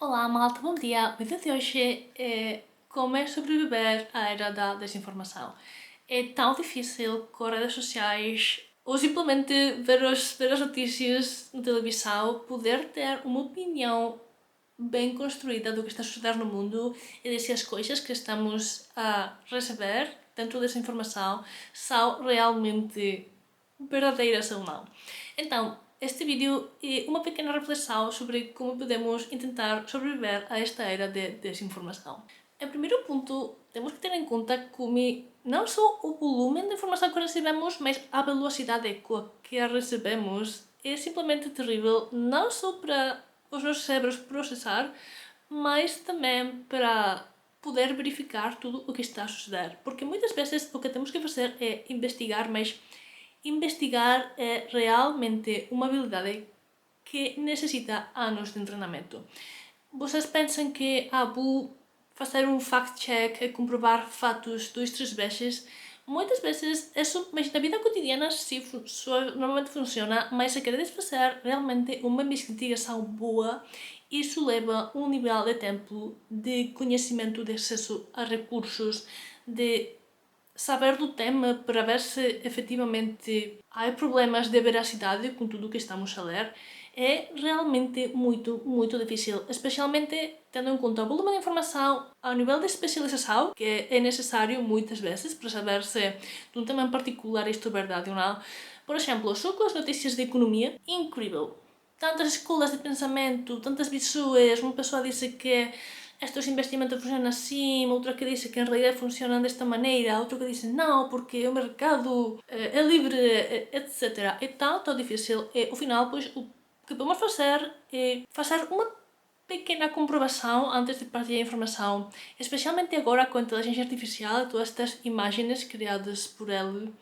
Olá malta, bom dia! O vídeo de hoje é como é sobreviver à era da desinformação. É tão difícil com as redes sociais ou simplesmente ver as notícias na televisão, poder ter uma opinião bem construída do que está a suceder no mundo e de se as coisas que estamos a receber dentro dessa informação são realmente verdadeiras ou não. Então, este vídeo é uma pequena reflexão sobre como podemos tentar sobreviver a esta era de desinformação. Em primeiro ponto, temos que ter em conta que não só o volume de informação que recebemos, mas a velocidade com a que a recebemos é simplesmente terrível, não só para os nossos cérebros processar, mas também para poder verificar tudo o que está a suceder. Porque muitas vezes o que temos que fazer é investigar, mas investigar é realmente uma habilidade que necessita anos de treinamento. Vocês pensam que vou fazer um fact-check e comprovar fatos 2, 3 vezes? Muitas vezes isso, mas na vida cotidiana sim, normalmente funciona, mas se queres fazer realmente uma investigação boa, isso leva um nível de tempo, de conhecimento, de acesso a recursos, de saber do tema para ver se efetivamente há problemas de veracidade com tudo o que estamos a ler é realmente muito difícil, especialmente tendo em conta o volume de informação ao nível de especialização, que é necessário muitas vezes para saber se de um tema em particular isto é verdade ou não. Por exemplo, só com as notícias de economia, incrível. Tantas escolas de pensamento, tantas visões, uma pessoa diz que estes investimentos funcionam assim, outra que diz que en realidad funcionan desta maneira, outro que diz não, porque o mercado é livre, etc. É tão difícil e, ao final, pois, o que podemos fazer é fazer uma pequena comprovação antes de partilhar a informação, especialmente agora com a inteligência artificial e todas estas imagens criadas por ele,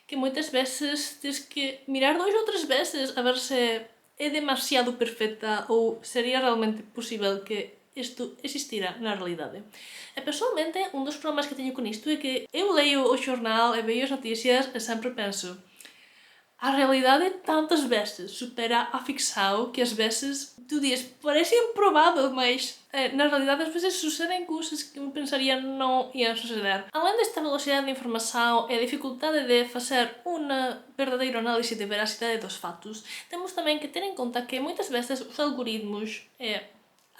que muitas vezes tens que mirar 2 ou 3 vezes a ver se é demasiado perfeita ou seria realmente possível que isto existira na realidade. E pessoalmente, um dos problemas que tenho com isto é que eu leio o jornal e vejo as notícias e sempre penso a realidade tantas vezes supera a ficção que às vezes tu dizes parece improvável, mas na realidade às vezes sucedem coisas que eu pensaria não iam suceder. Além desta velocidade de informação e a dificuldade de fazer uma verdadeira análise de veracidade dos fatos, temos também que ter em conta que muitas vezes os algoritmos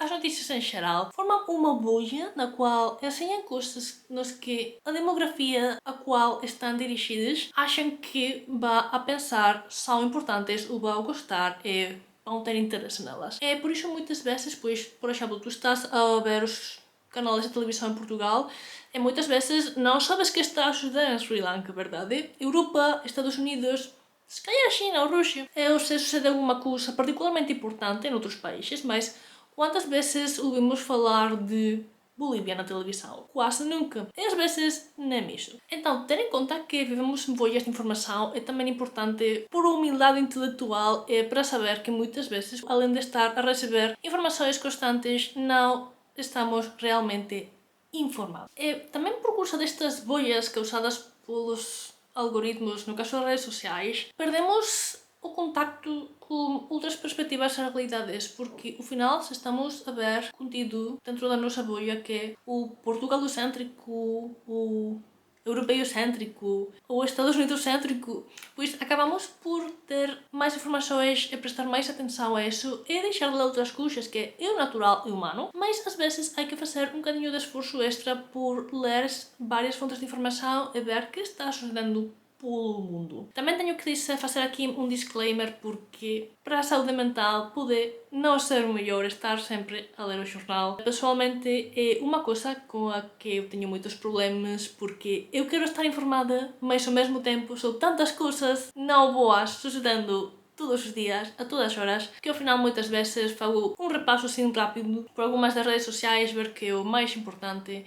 as notícias em geral formam uma bolha na qual ensinam coisas nos que a demografia a qual estão dirigidas acham que vá a pensar são importantes ou vão gostar e vão ter interesse nelas. É por isso muitas vezes, pois, por exemplo, tu estás a ver os canais de televisão em Portugal e muitas vezes não sabes que está a suceder em Sri Lanka, verdade? Europa, Estados Unidos, se calhar a China ou a Rússia. Ou se sucede alguma coisa particularmente importante em outros países, mas quantas vezes ouvimos falar de Bolívia na televisão? Quase nunca. E às vezes nem isso. Então, ter em conta que vivemos em bolhas de informação é também importante por humildade intelectual e para saber que muitas vezes, além de estar a receber informações constantes, não estamos realmente informados. E também por causa destas bolhas causadas pelos algoritmos, no caso das redes sociais, perdemos o contacto com outras perspectivas das realidades, porque ao final se estamos a ver contido dentro da nossa bolha que é o portugalocêntrico, o europeu-cêntrico ou Estados Unidos-cêntrico, pois acabamos por ter mais informações e prestar mais atenção a isso e deixar de outras coisas que é o natural e humano, mas às vezes há que fazer um bocadinho de esforço extra por ler várias fontes de informação e ver o que está sucedendo pelo mundo. Também tenho que fazer aqui um disclaimer porque para a saúde mental pode não ser o melhor estar sempre a ler o jornal. Pessoalmente é uma coisa com a que eu tenho muitos problemas porque eu quero estar informada, mas ao mesmo tempo são tantas coisas não boas sucedendo todos os dias, a todas as horas, que ao final muitas vezes faço um repasso assim rápido por algumas das redes sociais, ver que é o mais importante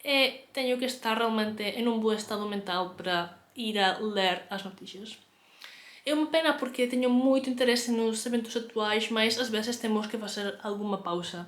e tenho que estar realmente em um bom estado mental para ir a ler as notícias. É uma pena porque tenho muito interesse nos eventos atuais, mas às vezes temos que fazer alguma pausa.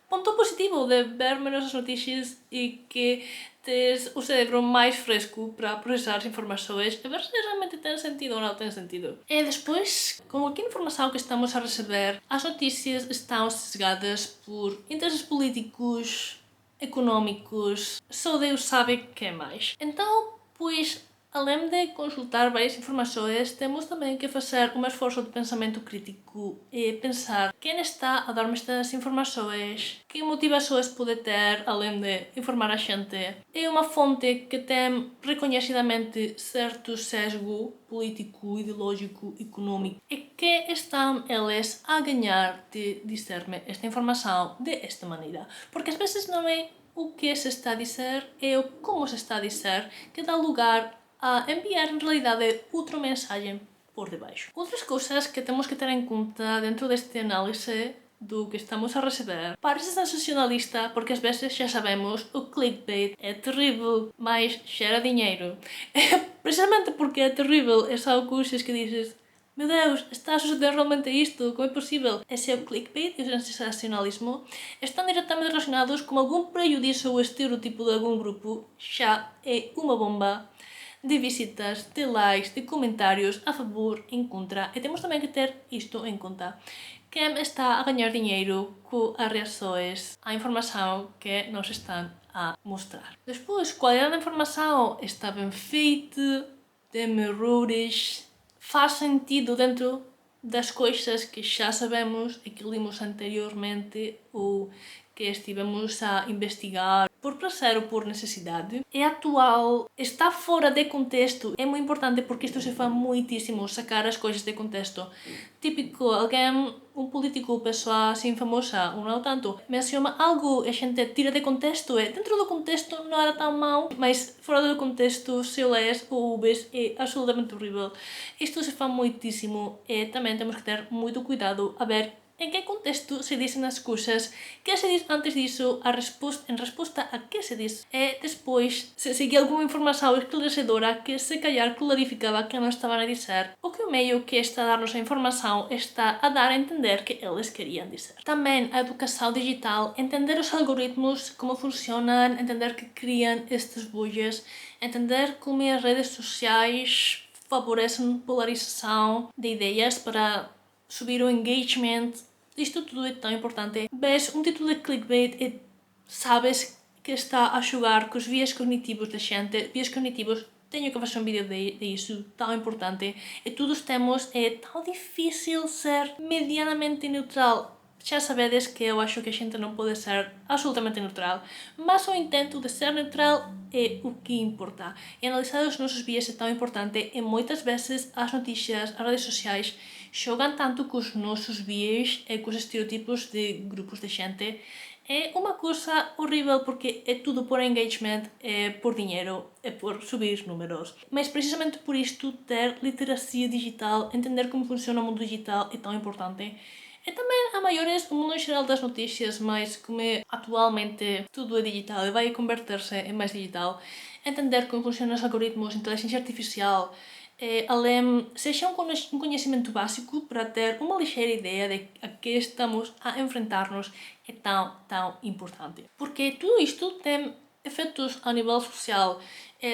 ponto positivo de ver menos as notícias e que tens o cérebro mais fresco para processar as informações e ver se realmente tem sentido ou não tem sentido. E depois, com qualquer informação que estamos a receber, as notícias estão sesgadas por interesses políticos, económicos, só Deus sabe o que mais. Então, pois, além de consultar várias informações, temos também que fazer um esforço de pensamento crítico e pensar quem está a dar-me estas informações, que motivações pode ter, além de informar a gente. É uma fonte que tem reconhecidamente certo sesgo político, ideológico, económico e que estão eles a ganhar de dizer-me esta informação desta maneira. Porque às vezes não é o que se está a dizer, é o como se está a dizer que dá lugar a enviar em realidade outra mensagem por debaixo. Outras coisas que temos que ter em conta dentro deste análise do que estamos a receber parece sensacionalista porque às vezes já sabemos o clickbait é terrível, mas gera dinheiro. Precisamente porque é terrível, é só coisas que dizes: meu Deus, está a suceder realmente isto? Como é possível? Esse é o clickbait e o sensacionalismo estão diretamente relacionados com algum prejuízo ou estereotipo de algum grupo. Já é uma bomba de visitas, de likes, de comentários a favor, em contra. E temos também que ter isto em conta. Quem está a ganhar dinheiro com as reações à informação que nos estão a mostrar. Depois, qualidade da informação está bem feita, tem erros, faz sentido dentro das coisas que já sabemos e que lemos anteriormente ou que estivemos a investigar por prazer ou por necessidade. É atual, está fora de contexto. É muito importante porque isto se faz muitíssimo, sacar as coisas de contexto. Típico, alguém, um político, pessoa assim famosa, ou não tanto, menciona algo e a gente tira de contexto. E dentro do contexto não era tão mau, mas fora do contexto, se o lês ou ouves, é absolutamente horrível. Isto se faz muitíssimo e também temos que ter muito cuidado a ver em que contexto se dizem as coisas, que se diz antes disso, em resposta a que se diz, e depois se seguia alguma informação esclarecedora que se calhar clarificava que não estavam a dizer, ou que o meio que está a dar-nos a informação está a dar a entender que eles queriam dizer. Também a educação digital, entender os algoritmos, como funcionam, entender que criam estas bolhas, entender como as redes sociais favorecem polarização de ideias para subir o engagement. Isto tudo é tão importante. Vês um título de clickbait e sabes que está a jogar com os vias cognitivos da gente. Vias cognitivos, tenho que fazer um vídeo disso, tão importante. E todos temos, é tão difícil ser medianamente neutral. Já sabedes que eu acho que a gente não pode ser absolutamente neutral, mas o intento de ser neutral é o que importa. E analisar os nossos vias é tão importante e muitas vezes as notícias, as redes sociais, jogam tanto com os nossos viés e com os estereotipos de grupos de gente. É uma coisa horrível porque é tudo por engagement, é por dinheiro, é por subir números. Mas precisamente por isto ter literacia digital, entender como funciona o mundo digital é tão importante. E também há maiores o mundo em geral das notícias, mas como é atualmente tudo é digital e vai converter-se em mais digital, entender como funcionam os algoritmos, inteligência artificial, além seja um conhecimento básico para ter uma ligeira ideia de a que estamos a enfrentar-nos é tão importante. Porque tudo isto tem efeitos a nível social.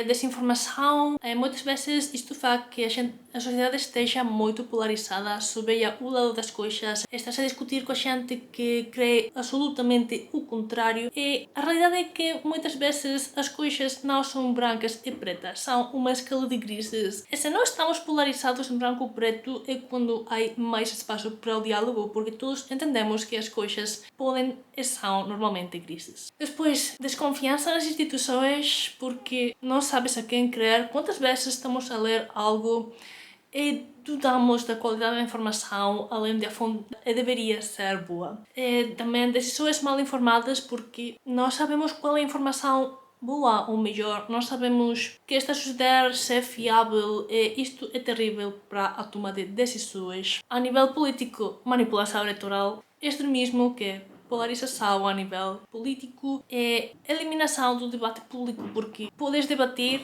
Desinformação, muitas vezes isto faz que a sociedade esteja muito polarizada, só veja o lado das coisas, estás a discutir com a gente que crê absolutamente o contrário e a realidade é que muitas vezes as coisas não são brancas e pretas, são uma escala de grises. E se nós estamos polarizados em branco e preto é quando há mais espaço para o diálogo, porque todos entendemos que as coisas podem e são normalmente grises. Depois, desconfiança nas instituições, porque não sabes a quem crer. Quantas vezes estamos a ler algo e dudamos da qualidade da informação, além de a fonte deveria ser boa. E também decisões mal informadas, porque nós sabemos qual é a informação boa ou melhor, nós sabemos que está a suceder, se é fiável e isto é terrível para a toma de decisões. A nível político, manipulação eleitoral, extremismo, que é polarização a nível político, é eliminação do debate público, porque podes debater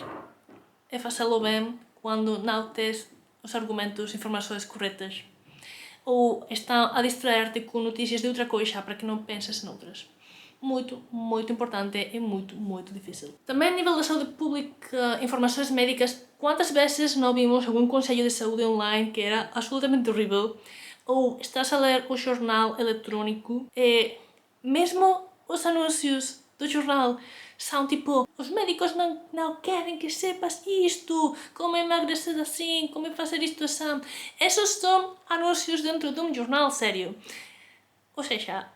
e fazê-lo bem quando não tens os argumentos, informações corretas, ou estão a distrair-te com notícias de outra coisa para que não penses noutras. muito importante e muito difícil. Também a nível da saúde pública, informações médicas, quantas vezes não vimos algum conselho de saúde online que era absolutamente horrível, ou estás a ler o jornal eletrónico e mesmo os anúncios do jornal são tipo, os médicos não querem que sepas isto, como emagrecer assim, como fazer isto assim. Esses são anúncios dentro de um jornal sério. Ou seja,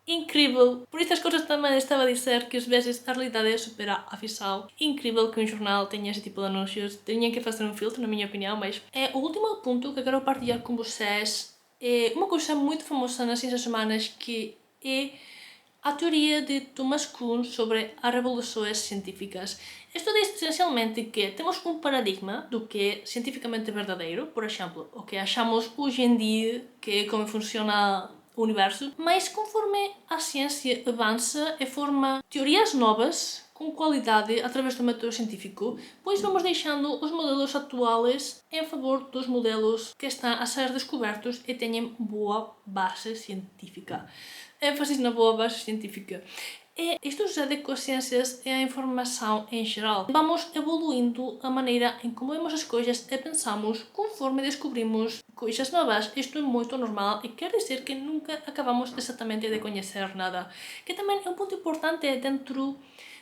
incrível. Por isso as coisas também estava a dizer que às vezes a realidade supera a ficção. Incrível que um jornal tenha esse tipo de anúncios. Tinha que fazer um filtro, na minha opinião, mas o último ponto que eu quero partilhar com vocês é uma coisa muito famosa nas ciências humanas, que é a teoria de Thomas Kuhn sobre as revoluções científicas. Isto diz essencialmente que temos um paradigma do que é cientificamente verdadeiro, por exemplo, o que achamos hoje em dia que é como funciona o universo, mas conforme a ciência avança e forma teorias novas com qualidade através do método científico, pois vamos deixando os modelos atuais em favor dos modelos que estão a ser descobertos e têm boa base científica. Ênfase na boa base científica. E isto sucede com as ciências e a informação em geral. Vamos evoluindo a maneira em como vemos as coisas e pensamos conforme descobrimos coisas novas. Isto é muito normal e quer dizer que nunca acabamos exatamente de conhecer nada. Que também é um ponto importante dentro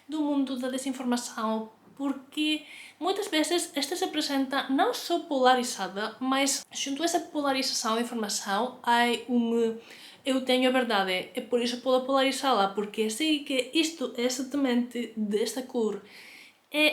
do mundo da desinformação, porque muitas vezes esta se apresenta não só polarizada, mas junto a essa polarização da informação há eu tenho a verdade e por isso posso polarizá-la, porque sei que isto é exatamente desta cor.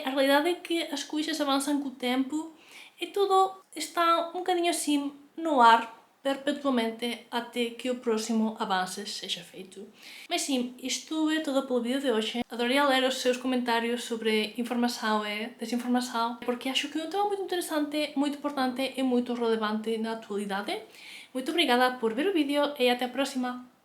A realidade é que as coisas avançam com o tempo e tudo está um bocadinho assim no ar perpetuamente até que o próximo avance seja feito. Mas sim, isto é tudo pelo vídeo de hoje. Adoraria ler os seus comentários sobre informação e desinformação, porque acho que é um tema muito interessante, muito importante e muito relevante na atualidade. Muito obrigada por ver o vídeo e até a próxima!